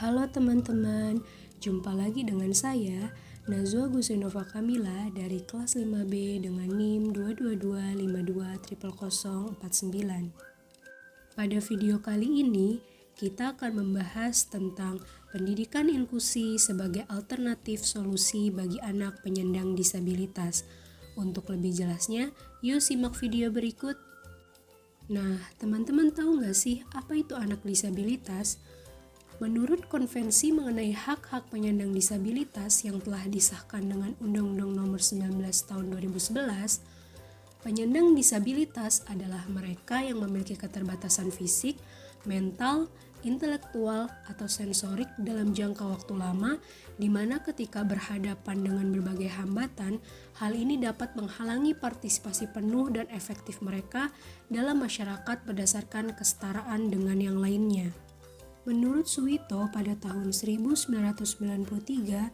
Halo teman-teman, jumpa lagi dengan saya, Nazwa Gusinova Kamila dari kelas 5B dengan NIM 222520049. Pada video kali ini, kita akan membahas tentang pendidikan inklusi sebagai alternatif solusi bagi anak penyandang disabilitas. Untuk lebih jelasnya, yuk simak video berikut. Nah, teman-teman tahu nggak sih apa itu anak disabilitas? Menurut Konvensi mengenai hak-hak penyandang disabilitas yang telah disahkan dengan Undang-Undang Nomor 19 Tahun 2011, penyandang disabilitas adalah mereka yang memiliki keterbatasan fisik, mental, intelektual, atau sensorik dalam jangka waktu lama, di mana ketika berhadapan dengan berbagai hambatan, hal ini dapat menghalangi partisipasi penuh dan efektif mereka dalam masyarakat berdasarkan kesetaraan dengan yang lainnya. Menurut Suwito, pada tahun 1993,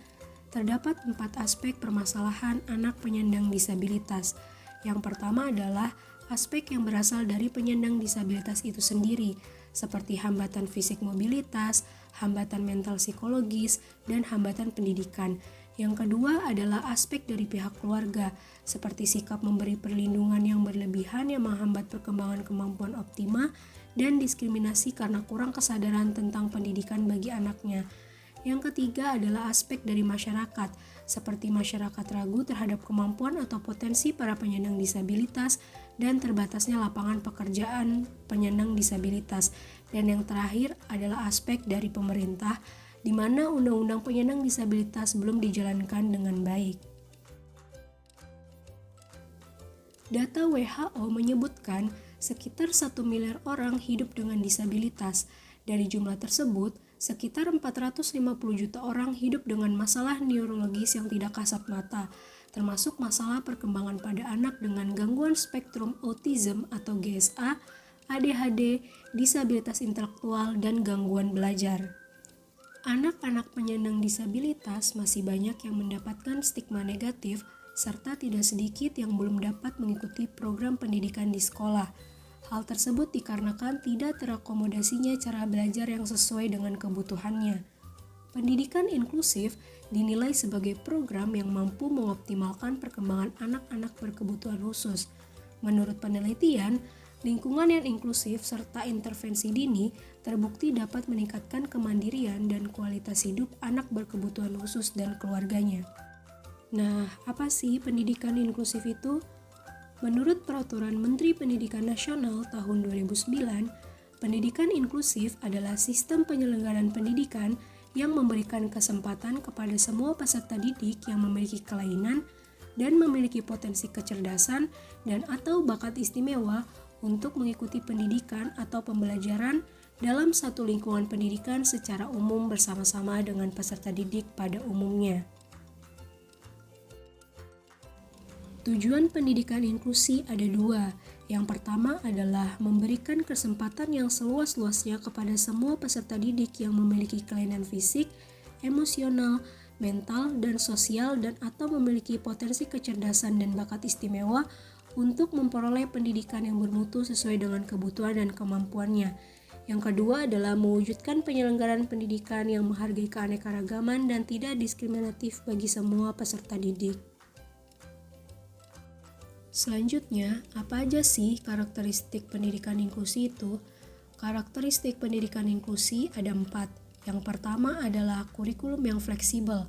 terdapat 4 aspek permasalahan anak penyandang disabilitas. Yang pertama adalah aspek yang berasal dari penyandang disabilitas itu sendiri, seperti hambatan fisik mobilitas, hambatan mental psikologis, dan hambatan pendidikan. Yang kedua adalah aspek dari pihak keluarga, seperti sikap memberi perlindungan yang berlebihan yang menghambat perkembangan kemampuan optima, dan diskriminasi karena kurang kesadaran tentang pendidikan bagi anaknya. Yang ketiga adalah aspek dari masyarakat, seperti masyarakat ragu terhadap kemampuan atau potensi para penyandang disabilitas dan terbatasnya lapangan pekerjaan penyandang disabilitas. Dan yang terakhir adalah aspek dari pemerintah, di mana undang-undang penyandang disabilitas belum dijalankan dengan baik. Data WHO menyebutkan sekitar 1 miliar orang hidup dengan disabilitas. Dari jumlah tersebut, sekitar 450 juta orang hidup dengan masalah neurologis yang tidak kasat mata, termasuk masalah perkembangan pada anak dengan gangguan spektrum autism atau GSA, ADHD, disabilitas intelektual, dan gangguan belajar. Anak-anak penyandang disabilitas masih banyak yang mendapatkan stigma negatif serta tidak sedikit yang belum dapat mengikuti program pendidikan di sekolah. Hal tersebut dikarenakan tidak terakomodasinya cara belajar yang sesuai dengan kebutuhannya. Pendidikan inklusif dinilai sebagai program yang mampu mengoptimalkan perkembangan anak-anak berkebutuhan khusus. Menurut penelitian, lingkungan yang inklusif serta intervensi dini terbukti dapat meningkatkan kemandirian dan kualitas hidup anak berkebutuhan khusus dan keluarganya. Nah, apa sih pendidikan inklusif itu? Menurut Peraturan Menteri Pendidikan Nasional tahun 2009, pendidikan inklusif adalah sistem penyelenggaraan pendidikan yang memberikan kesempatan kepada semua peserta didik yang memiliki kelainan dan memiliki potensi kecerdasan dan atau bakat istimewa untuk mengikuti pendidikan atau pembelajaran dalam satu lingkungan pendidikan secara umum bersama-sama dengan peserta didik pada umumnya. Tujuan pendidikan inklusi ada 2. Yang pertama adalah memberikan kesempatan yang seluas-luasnya kepada semua peserta didik yang memiliki kelainan fisik, emosional, mental, dan sosial dan atau memiliki potensi kecerdasan dan bakat istimewa untuk memperoleh pendidikan yang bermutu sesuai dengan kebutuhan dan kemampuannya. Yang kedua adalah mewujudkan penyelenggaraan pendidikan yang menghargai keanekaragaman dan tidak diskriminatif bagi semua peserta didik. Selanjutnya, apa aja sih karakteristik pendidikan inklusi itu? Karakteristik pendidikan inklusi ada 4. Yang pertama adalah kurikulum yang fleksibel.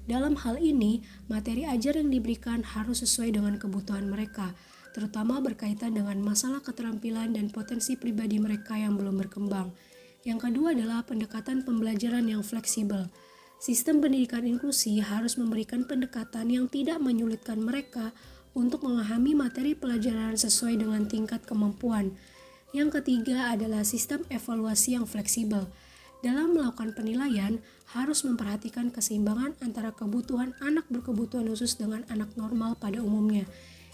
Dalam hal ini, materi ajar yang diberikan harus sesuai dengan kebutuhan mereka, terutama berkaitan dengan masalah keterampilan dan potensi pribadi mereka yang belum berkembang. Yang kedua adalah pendekatan pembelajaran yang fleksibel. Sistem pendidikan inklusi harus memberikan pendekatan yang tidak menyulitkan mereka untuk memahami materi pelajaran sesuai dengan tingkat kemampuan. Yang ketiga adalah sistem evaluasi yang fleksibel. Dalam melakukan penilaian, harus memperhatikan keseimbangan antara kebutuhan anak berkebutuhan khusus dengan anak normal pada umumnya.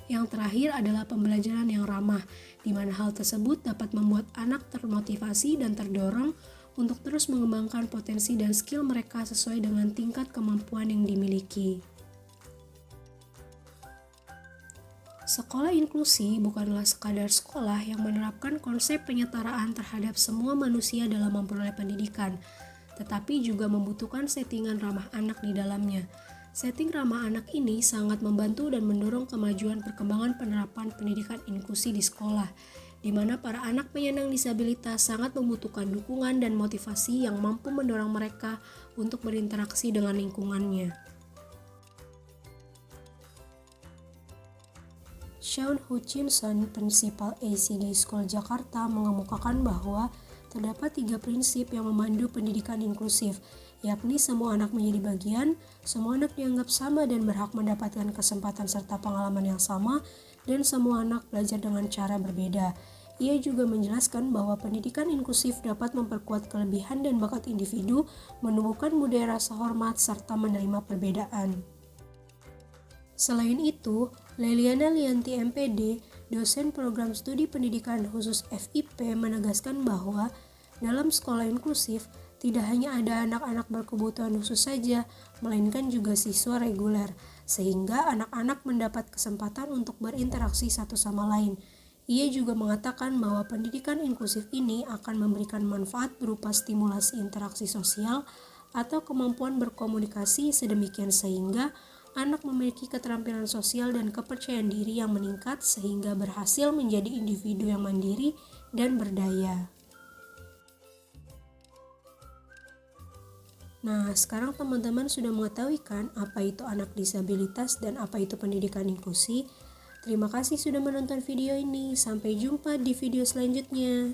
Yang terakhir adalah pembelajaran yang ramah, di mana hal tersebut dapat membuat anak termotivasi dan terdorong untuk terus mengembangkan potensi dan skill mereka sesuai dengan tingkat kemampuan yang dimiliki. Sekolah inklusi bukanlah sekadar sekolah yang menerapkan konsep penyetaraan terhadap semua manusia dalam memperoleh pendidikan, tetapi juga membutuhkan settingan ramah anak di dalamnya. Setting ramah anak ini sangat membantu dan mendorong kemajuan perkembangan penerapan pendidikan inklusi di sekolah, di mana para anak penyandang disabilitas sangat membutuhkan dukungan dan motivasi yang mampu mendorong mereka untuk berinteraksi dengan lingkungannya. Sean Hutchinson, prinsipal ACD School Jakarta, mengemukakan bahwa terdapat 3 prinsip yang memandu pendidikan inklusif, yakni semua anak menjadi bagian, semua anak dianggap sama dan berhak mendapatkan kesempatan serta pengalaman yang sama, dan semua anak belajar dengan cara berbeda. Ia juga menjelaskan bahwa pendidikan inklusif dapat memperkuat kelebihan dan bakat individu, menumbuhkan budaya rasa hormat, serta menerima perbedaan. Selain itu, Leliana Lianti MPD, dosen program studi pendidikan khusus FIP, menegaskan bahwa dalam sekolah inklusif tidak hanya ada anak-anak berkebutuhan khusus saja, melainkan juga siswa reguler, sehingga anak-anak mendapat kesempatan untuk berinteraksi satu sama lain. Ia juga mengatakan bahwa pendidikan inklusif ini akan memberikan manfaat berupa stimulasi interaksi sosial atau kemampuan berkomunikasi sedemikian sehingga anak memiliki keterampilan sosial dan kepercayaan diri yang meningkat sehingga berhasil menjadi individu yang mandiri dan berdaya. Nah, sekarang teman-teman sudah mengetahui kan apa itu anak disabilitas dan apa itu pendidikan inklusi? Terima kasih sudah menonton video ini. Sampai jumpa di video selanjutnya.